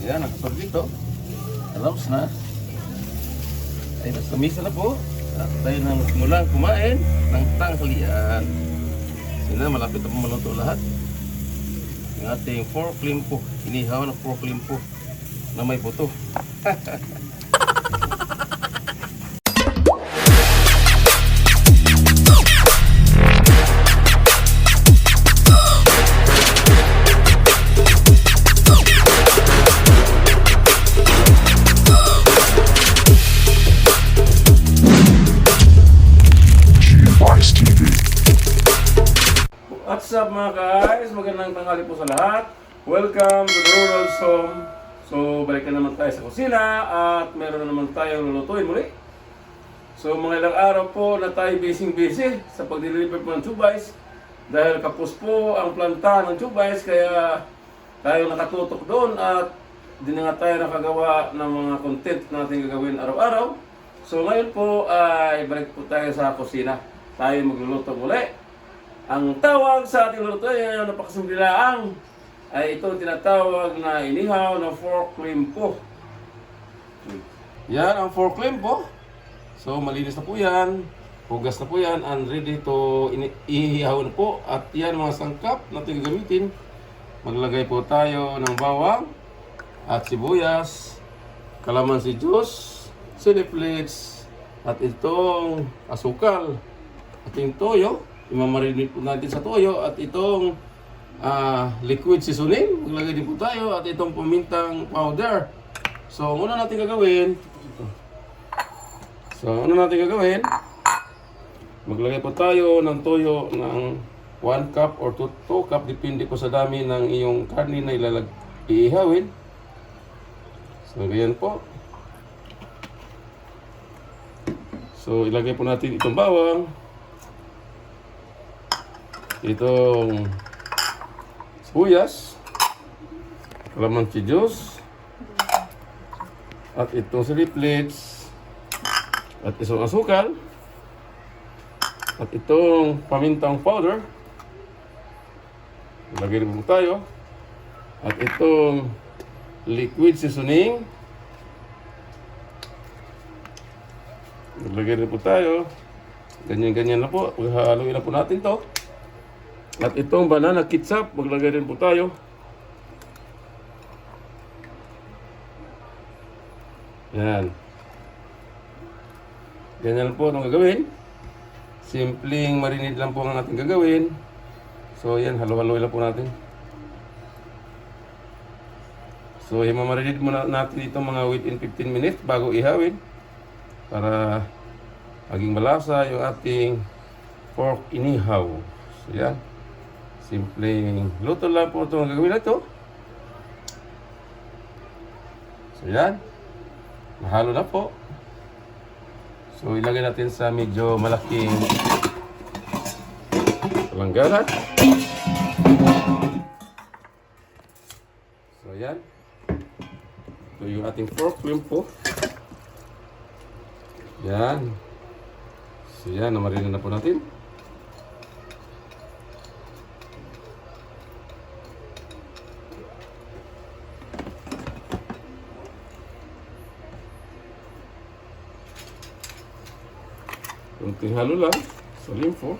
Ayan, nakasunod dito. Allows na. Ay, nasa na po. At tayo nang simulang kumain ng tanghalian. Sina, malapit na po maluto lahat. Yung ating pork limpo. Inihaw na pork limpo na may buto. What's up mga guys? Magandang tanghali po sa lahat. Welcome to the Rural's Home. So, balik na naman tayo sa kusina at meron na naman tayong lulutuin muli. So, mga ilang araw po na tayo busy sa pag-deliver po ng chubays. Dahil kapos po ang planta ng chubays, kaya tayo nakatutok doon at di na nga tayo nakagawa ng mga content natin gagawin araw-araw. So, ngayon po ay balik po tayo sa kusina. Tayo magluluto muli. Ang tawag sa ating lutuin, napakasimbilaang, ay ito tinatawag na inihaw na pork limpo. Yan ang pork limpo. So malinis na po yan, hugas na po yan, and ready to ihihaw na po. At yan mga sangkap na ating gamitin. Maglagay po tayo ng bawang at sibuyas, kalamansi juice, chili flakes, at itong asukal, ating toyo. Imamarinate po natin sa toyo at itong liquid seasoning. Maglagay din po tayo at itong pamintang powder. So, una natin gagawin. Maglagay po tayo ng toyo ng 1 cup or 2 cup. Depende po sa dami ng iyong karne na iihawin. So, ganyan po. So, ilagay po natin itong bawang. Itong sibuyas, kalamansi juice, at itong chili flakes, at isang asukal, at itong pamintang powder. Lagay rin po tayo. At itong liquid seasoning. Lagay rin po tayo. Ganyan-ganyan na po. Haluin na po natin to. At itong banana ketchup, maglagay rin po tayo. Yan. Ganyan po itong gagawin. Simpleng marinade lang po ang ating gagawin. So yan, halo-halo lang po natin. So i-marinade muna natin ito mga within 15 minutes bago ihawin. Para maging malasa yung ating pork inihaw. So yan. Simpleng luto lang po itong gagawin na ito. So yan. Mahalo na po. So ilagay natin sa medyo malaking langgana. So yan. Ito yung ating pork limpo. Yan. So yan, namarinin na po natin. Kunting halo lang sa limpo.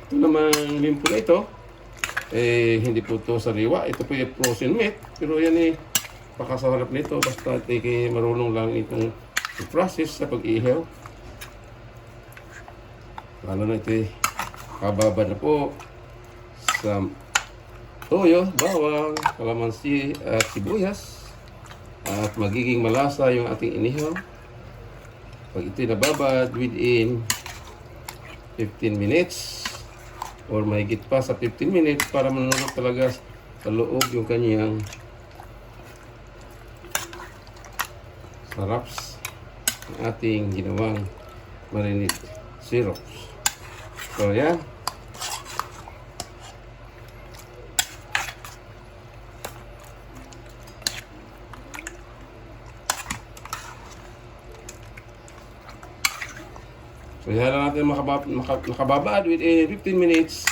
Ito naman limpo na ito, hindi po ito sariwa. Ito po yung frozen meat. Pero yan baka sa harap nito. Basta marunong lang itong process sa pag-ihaw. Lalo na ito kababa na po sa toyo, bawang, kalamansi at sibuyas. At magiging malasa yung ating inihaw. Pag ito'y nababad within 15 minutes or mahigit pa sa 15 minutes para manunod talaga sa loob yung kanyang syrups ng ating ginawang marinade syrups. So yan. So, yan lang natin makababad within 15 minutes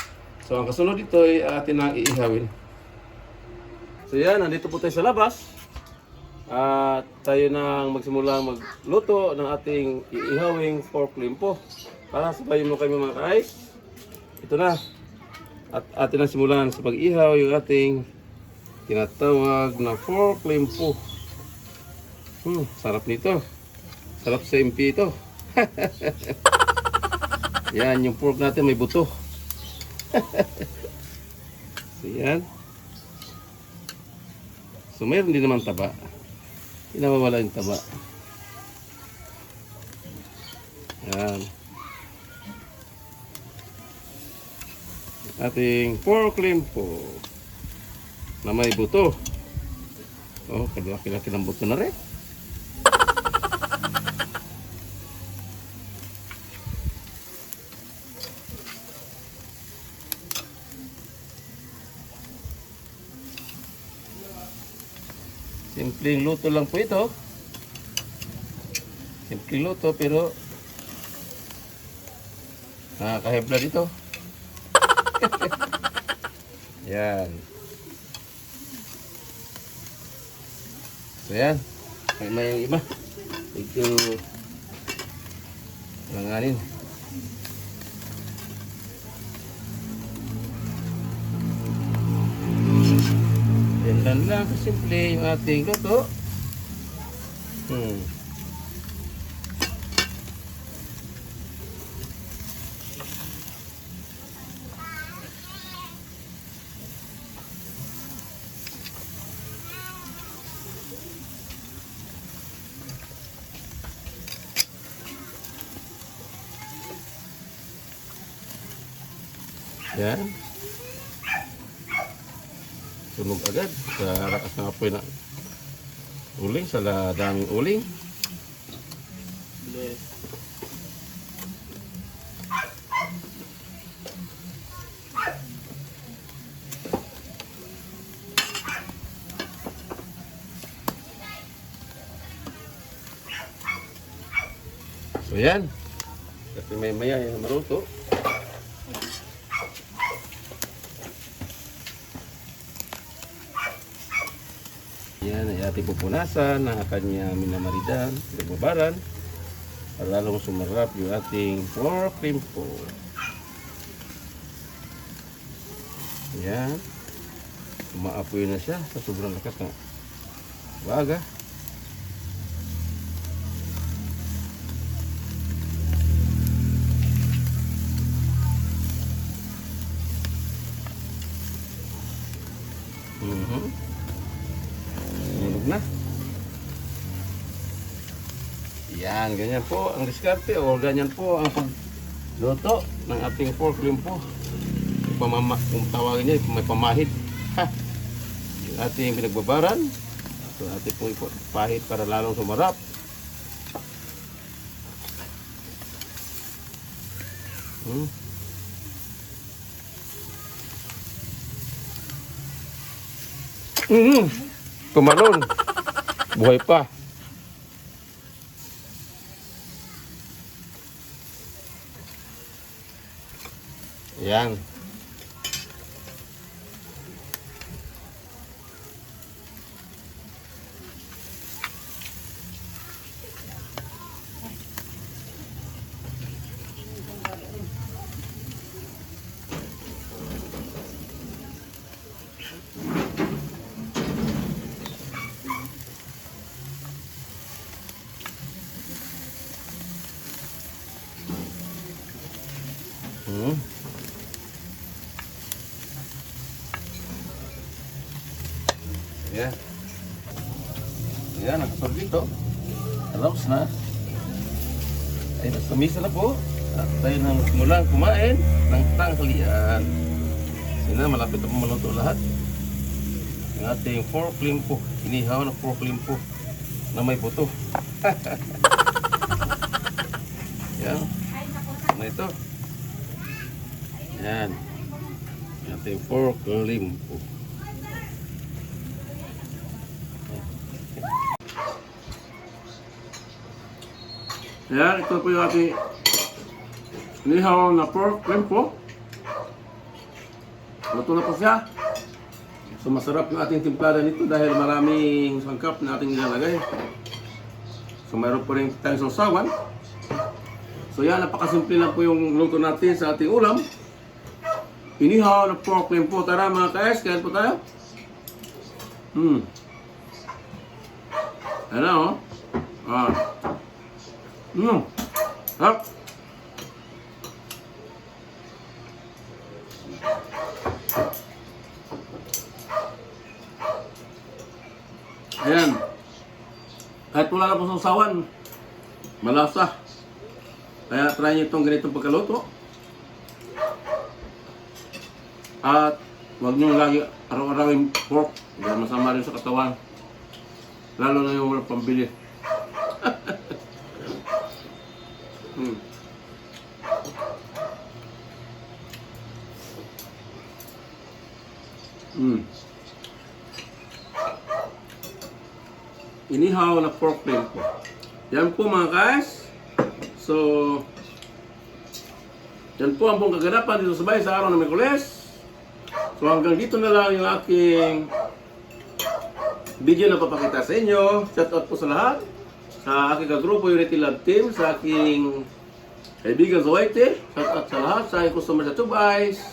So ang kasunod dito ay atin na iihawin. So yan, nandito po tayo sa labas. At tayo nang magsimula magluto ng ating iihawing pork limpo. Para sabayin mo kami mga guys. Ito na. At atin na simulan sa pag-ihaw yung ating tinatawag na pork limpo. Sarap nito. Sarap sa MP ito. Yan, yung pork natin may buto. So yan. So mayroon din naman taba. Hindi na mawala yung taba. Yan. Ating pork limpo na may buto. Oh, kalaki-laki ng buto na rin. Simpleng luto lang po ito. Simpleng luto pero nakakahebla dito. Yan. So yan. May yung iba. Ito langanin. Yan lang kasimple yung ating luto. Yan. Sunog agad sa lakas ng apoy na uling, sa daming uling. So yan. Kasi may maya yung maruto. Yan ay ating pupunasan ng kanya minamaridan, pinagbabaran para lalong sumarap yung ating pork limpo. Yan. Umaapoy na siya sa sobrang lakas ng baga. Na. Yan, ganyan po ang diskarte o ganyan po ang pagluto ng ating pork limpo. Kung tawagin niya, may pamahid. Yung ating pinagbabaran. So ating pong pahid para lalong sumarap. Tumalon. Buhay pa. Yan. Yan. Yan, nakasolve dito. Alaos na. Ay, tumisa na po. At tayo nang simulang kumain ng tanghalian. Sina, malapit na po maluto lahat. Yung ating pork limpo. Inihaw na pork limpo na may buto. Yan. Ano ito? Yan. Yung ating pork limpo. Ayan, ito po yung ating inihaw na pork limpo. Luto na po siya. So masarap yung ating timplada nito dahil maraming sangkap na ating nilalagay. So mayroon po rin tayong sausawan. So yan, napakasimple lang po yung luto natin sa ating ulam. Inihaw na pork rin po. Tara mga ka-S, kain po tayo. Ano oh. Hap. Ayan. Kahit wala na po sa usawan, malasa. Kaya try nyo itong ganitong pagkaluto. At huwag nyo lagi araw-arawin pork. Dahil masama rin sa katawan. Lalo na yung walang pambili. Inihaw na pork rin po. Yan po mga guys. So, yan po ang buong kaganapan dito sa bahay sa araw ng Miyerkules. So hanggang dito na lang yung aking video na papakita sa inyo. Shout out po sa lahat. Sa aking kagrupo Unity Love Team. Sa aking kaibigan sa Whitey. Shout out sa lahat. Sa aking customer sa Tube Ice.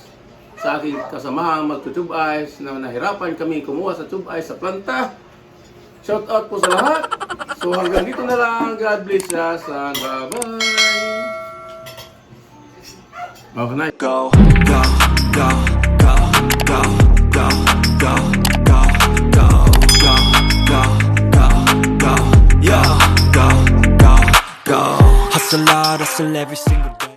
Sa aking kasamahang mag-Tube Ice na nahirapan kami kumuha sa Tube Ice sa planta. Shout out po sa lahat. So hanggang dito na lang. God bless us and bye-bye. Okay, night. Go, go, go, go, go, go, go, go, go, go, go, go, go, yeah, go, go, go. Hustle hard, hustle every single day.